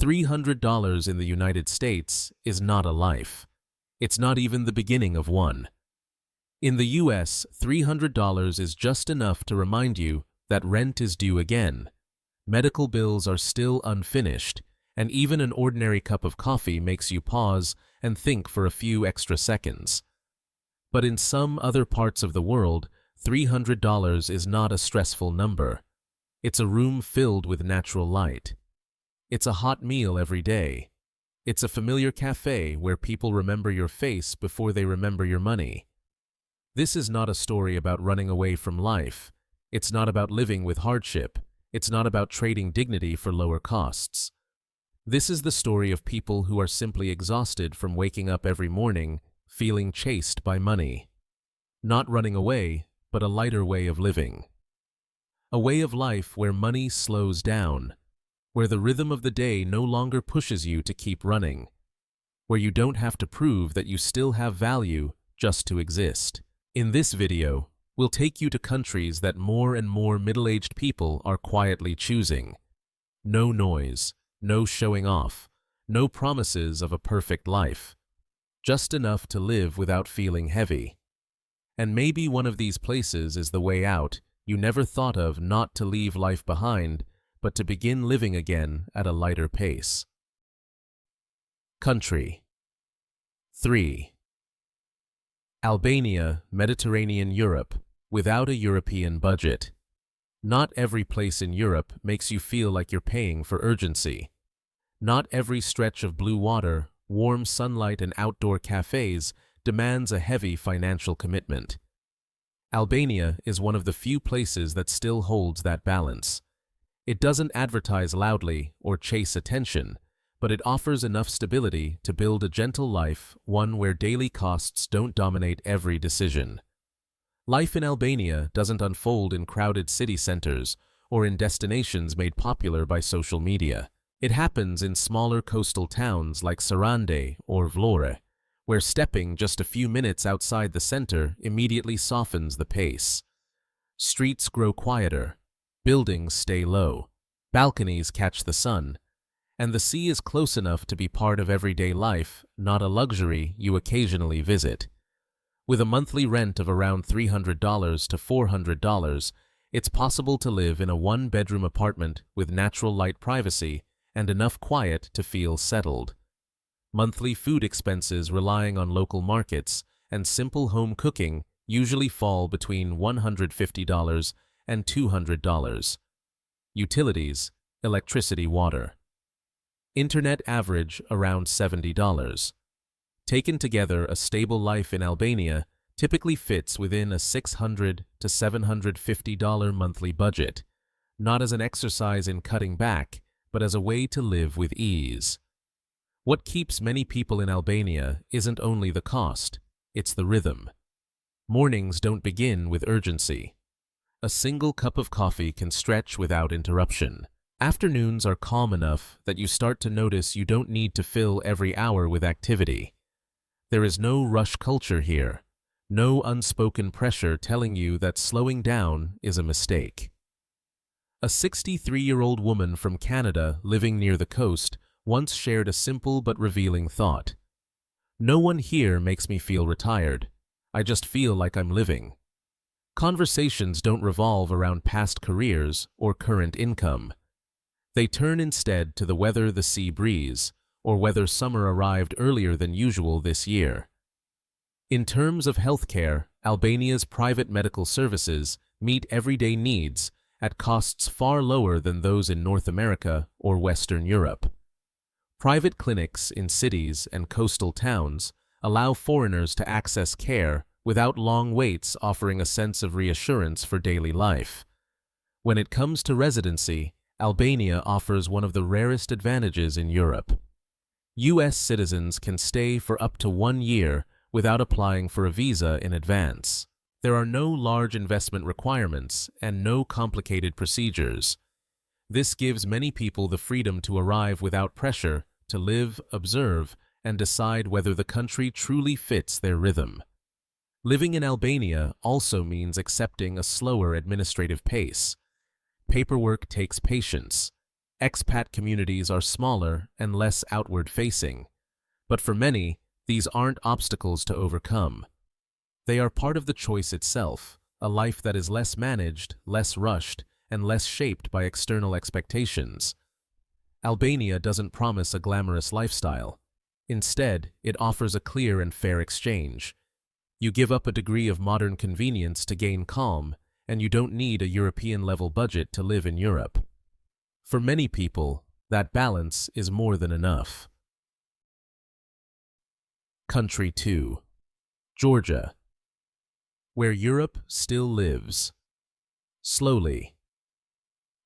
$300 in the United States is not a life. It's not even the beginning of one. In the US, $300 is just enough to remind you that rent is due again, medical bills are still unfinished, and even an ordinary cup of coffee makes you pause and think for a few extra seconds. But in some other parts of the world, $300 is not a stressful number. It's a room filled with natural light. It's a hot meal every day. It's a familiar cafe where people remember your face before they remember your money. This is not a story about running away from life. It's not about living with hardship. It's not about trading dignity for lower costs. This is the story of people who are simply exhausted from waking up every morning, feeling chased by money. Not running away, but a lighter way of living. A way of life where money slows down, where the rhythm of the day no longer pushes you to keep running, where you don't have to prove that you still have value just to exist. In this video, we'll take you to countries that more and more middle-aged people are quietly choosing. No noise, no showing off, no promises of a perfect life. Just enough to live without feeling heavy. And maybe one of these places is the way out you never thought of, not to leave life behind, but to begin living again at a lighter pace. Country 3. Albania, Mediterranean Europe, without a European budget. Not every place in Europe makes you feel like you're paying for urgency. Not every stretch of blue water, warm sunlight, and outdoor cafes demands a heavy financial commitment. Albania is one of the few places that still holds that balance. It doesn't advertise loudly or chase attention, but it offers enough stability to build a gentle life, one where daily costs don't dominate every decision. Life in Albania doesn't unfold in crowded city centers or in destinations made popular by social media. It happens in smaller coastal towns like Sarande or Vlore, where stepping just a few minutes outside the center immediately softens the pace. Streets grow quieter, buildings stay low, balconies catch the sun, and the sea is close enough to be part of everyday life, not a luxury you occasionally visit. With a monthly rent of around $300 to $400, it's possible to live in a one-bedroom apartment with natural light privacy and enough quiet to feel settled. Monthly food expenses relying on local markets and simple home cooking usually fall between $150 and $200. Utilities, electricity, water. Internet average around $70. Taken together, a stable life in Albania typically fits within a $600 to $750 monthly budget, not as an exercise in cutting back, but as a way to live with ease. What keeps many people in Albania isn't only the cost, it's the rhythm. Mornings don't begin with urgency. A single cup of coffee can stretch without interruption. Afternoons are calm enough that you start to notice you don't need to fill every hour with activity. There is no rush culture here, no unspoken pressure telling you that slowing down is a mistake. A 63-year-old woman from Canada living near the coast once shared a simple but revealing thought. "No one here makes me feel retired. I just feel like I'm living." Conversations don't revolve around past careers or current income. They turn instead to the weather, the sea breeze, or whether summer arrived earlier than usual this year. In terms of healthcare, Albania's private medical services meet everyday needs at costs far lower than those in North America or Western Europe. Private clinics in cities and coastal towns allow foreigners to access care without long waits, offering a sense of reassurance for daily life. When it comes to residency, Albania offers one of the rarest advantages in Europe. U.S. citizens can stay for up to 1 year without applying for a visa in advance. There are no large investment requirements and no complicated procedures. This gives many people the freedom to arrive without pressure, to live, observe, and decide whether the country truly fits their rhythm. Living in Albania also means accepting a slower administrative pace. Paperwork takes patience. Expat communities are smaller and less outward-facing, but for many, these aren't obstacles to overcome. They are part of the choice itself, a life that is less managed, less rushed, and less shaped by external expectations. Albania doesn't promise a glamorous lifestyle. Instead, it offers a clear and fair exchange. You give up a degree of modern convenience to gain calm, and you don't need a European-level budget to live in Europe. For many people, that balance is more than enough. Country 2. Georgia. Where Europe still lives. Slowly.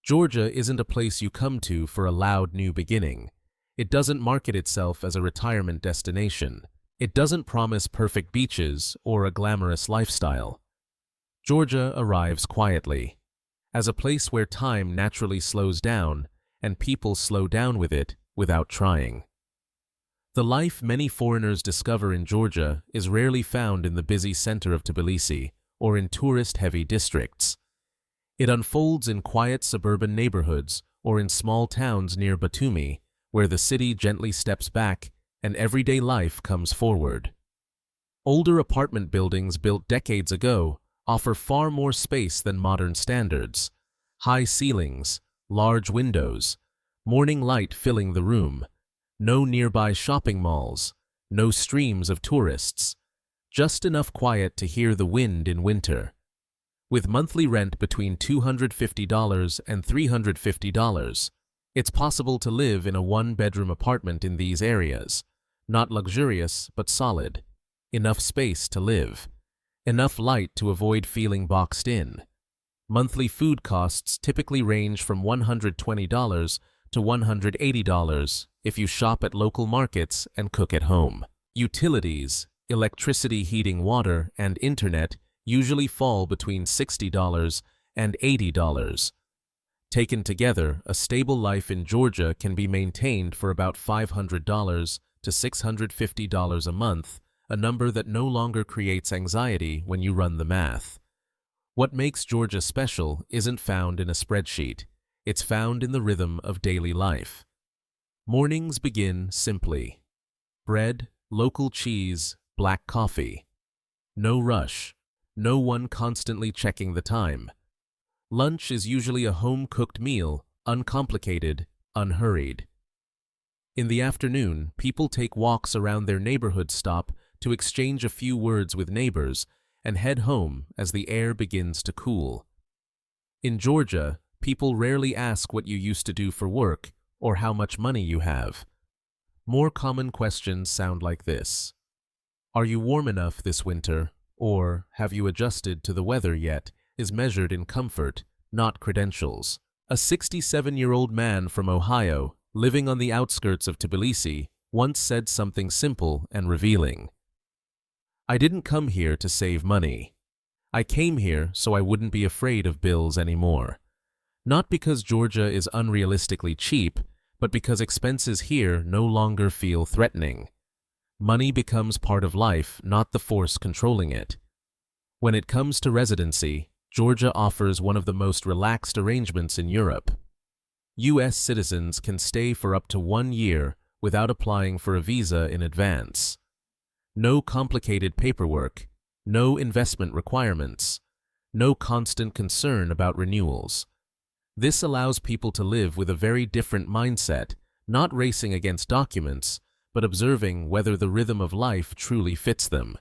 Georgia isn't a place you come to for a loud new beginning. It doesn't market itself as a retirement destination. It doesn't promise perfect beaches or a glamorous lifestyle. Georgia arrives quietly, as a place where time naturally slows down and people slow down with it without trying. The life many foreigners discover in Georgia is rarely found in the busy center of Tbilisi or in tourist-heavy districts. It unfolds in quiet suburban neighborhoods or in small towns near Batumi, where the city gently steps back and everyday life comes forward. Older apartment buildings built decades ago offer far more space than modern standards. High ceilings, large windows, morning light filling the room, no nearby shopping malls, no streams of tourists, just enough quiet to hear the wind in winter. With monthly rent between $250 and $350, it's possible to live in a one-bedroom apartment in these areas. Not luxurious, but solid. Enough space to live. Enough light to avoid feeling boxed in. Monthly food costs typically range from $120 to $180 if you shop at local markets and cook at home. Utilities, electricity, heating, water, and internet usually fall between $60 and $80. Taken together, a stable life in Georgia can be maintained for about $500 to $650 a month, a number that no longer creates anxiety when you run the math. What makes Georgia special isn't found in a spreadsheet. It's found in the rhythm of daily life. Mornings begin simply. Bread, local cheese, black coffee. No rush. No one constantly checking the time. Lunch is usually a home-cooked meal, uncomplicated, unhurried. In the afternoon, people take walks around their neighborhood stop to exchange a few words with neighbors and head home as the air begins to cool. In Georgia, people rarely ask what you used to do for work or how much money you have. More common questions sound like this. Are you warm enough this winter? Or have you adjusted to the weather yet? Is measured in comfort, not credentials. A 67-year-old man from Ohio, living on the outskirts of Tbilisi, once said something simple and revealing. I didn't come here to save money. I came here so I wouldn't be afraid of bills anymore. Not because Georgia is unrealistically cheap, but because expenses here no longer feel threatening. Money becomes part of life, not the force controlling it. When it comes to residency, Georgia offers one of the most relaxed arrangements in Europe. U.S. citizens can stay for up to 1 year without applying for a visa in advance. No complicated paperwork, no investment requirements, no constant concern about renewals. This allows people to live with a very different mindset, not racing against documents, but observing whether the rhythm of life truly fits them.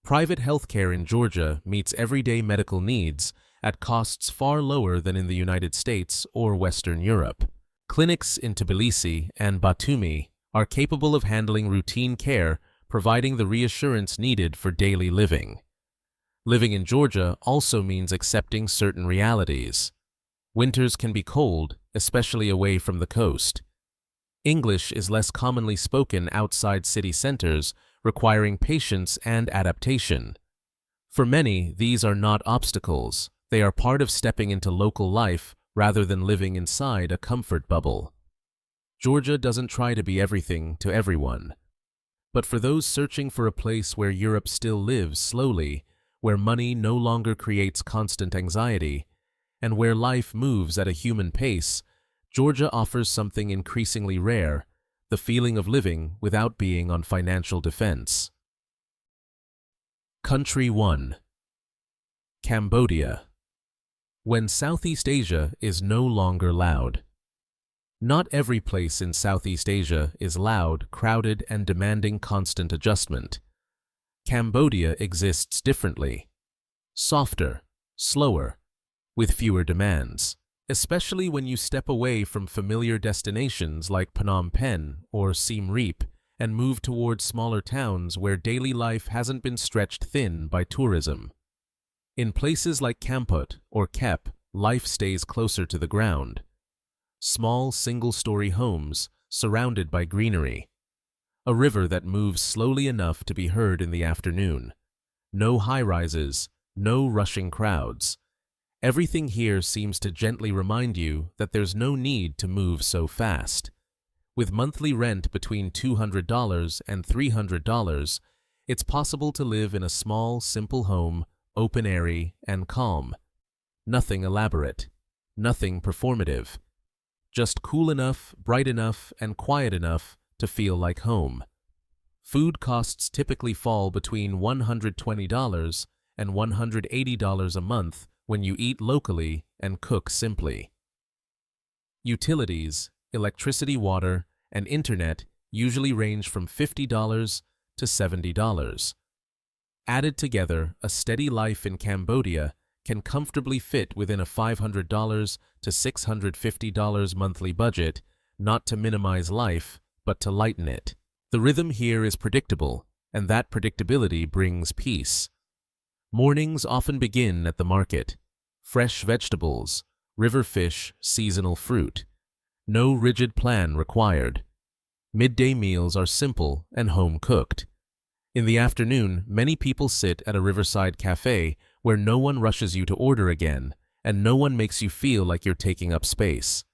Private healthcare in Georgia meets everyday medical needs at costs far lower than in the United States or Western Europe. Clinics in Tbilisi and Batumi are capable of handling routine care, providing the reassurance needed for daily living. Living in Georgia also means accepting certain realities. Winters can be cold, especially away from the coast. English is less commonly spoken outside city centers, requiring patience and adaptation. For many, these are not obstacles. They are part of stepping into local life rather than living inside a comfort bubble. Georgia doesn't try to be everything to everyone. But for those searching for a place where Europe still lives slowly, where money no longer creates constant anxiety, and where life moves at a human pace, Georgia offers something increasingly rare, the feeling of living without being on financial defense. Country 1. Cambodia. When Southeast Asia is no longer loud. Not every place in Southeast Asia is loud, crowded, and demanding constant adjustment. Cambodia exists differently. Softer, slower, with fewer demands. Especially when you step away from familiar destinations like Phnom Penh or Siem Reap and move towards smaller towns where daily life hasn't been stretched thin by tourism. In places like Kampot or Kep, life stays closer to the ground. Small single-story homes surrounded by greenery. A river that moves slowly enough to be heard in the afternoon. No high-rises, no rushing crowds. Everything here seems to gently remind you that there's no need to move so fast. With monthly rent between $200 and $300, it's possible to live in a small, simple home, open-airy and calm. Nothing elaborate, nothing performative. Just cool enough, bright enough, and quiet enough to feel like home. Food costs typically fall between $120 and $180 a month when you eat locally and cook simply. Utilities, electricity, water, and internet usually range from $50 to $70. Added together, a steady life in Cambodia can comfortably fit within a $500 to $650 monthly budget, not to minimize life, but to lighten it. The rhythm here is predictable, and that predictability brings peace. Mornings often begin at the market. Fresh vegetables, river fish, seasonal fruit. No rigid plan required. Midday meals are simple and home-cooked. In the afternoon, many people sit at a riverside cafe where no one rushes you to order again, and no one makes you feel like you're taking up space.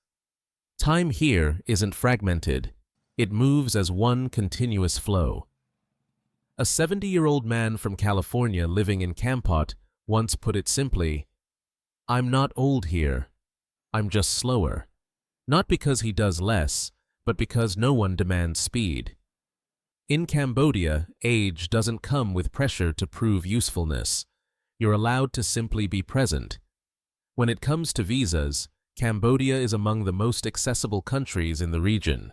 Time here isn't fragmented. It moves as one continuous flow. A 70-year-old man from California living in Kampot once put it simply, "I'm not old here. I'm just slower." Not because he does less, but because no one demands speed. In Cambodia, age doesn't come with pressure to prove usefulness. You're allowed to simply be present. When it comes to visas, Cambodia is among the most accessible countries in the region.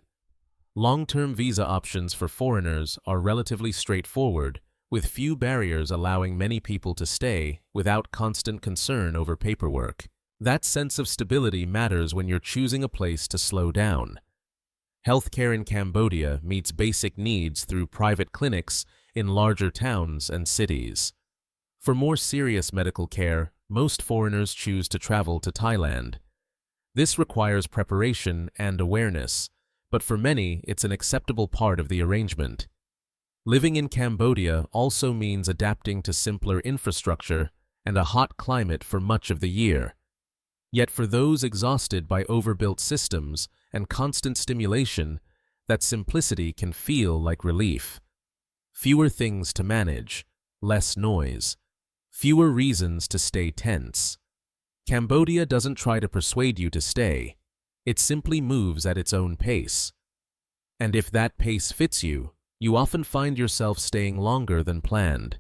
Long-term visa options for foreigners are relatively straightforward, with few barriers allowing many people to stay without constant concern over paperwork. That sense of stability matters when you're choosing a place to slow down. Healthcare in Cambodia meets basic needs through private clinics in larger towns and cities. For more serious medical care, most foreigners choose to travel to Thailand. This requires preparation and awareness, but for many, it's an acceptable part of the arrangement. Living in Cambodia also means adapting to simpler infrastructure and a hot climate for much of the year. Yet for those exhausted by overbuilt systems and constant stimulation, that simplicity can feel like relief. Fewer things to manage, less noise, fewer reasons to stay tense. Cambodia doesn't try to persuade you to stay. It simply moves at its own pace. And if that pace fits you, you often find yourself staying longer than planned.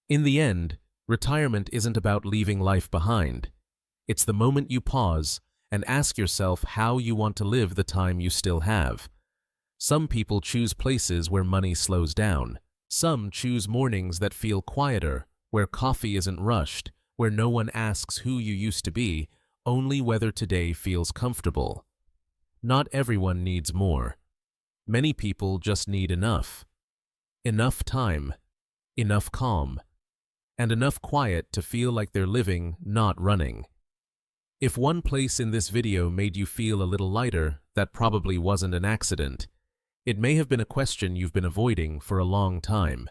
In the end, retirement isn't about leaving life behind. It's the moment you pause and ask yourself how you want to live the time you still have. Some people choose places where money slows down. Some choose mornings that feel quieter, where coffee isn't rushed, where no one asks who you used to be, only whether today feels comfortable. Not everyone needs more. Many people just need enough. Enough time, enough calm, and enough quiet to feel like they're living, not running. If one place in this video made you feel a little lighter, that probably wasn't an accident. It may have been a question you've been avoiding for a long time.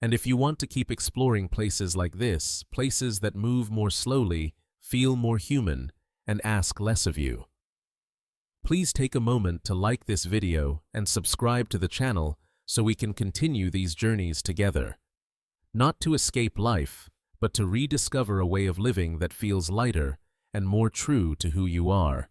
And if you want to keep exploring places like this, places that move more slowly, feel more human, and ask less of you, please take a moment to like this video and subscribe to the channel so we can continue these journeys together. Not to escape life, but to rediscover a way of living that feels lighter and more true to who you are.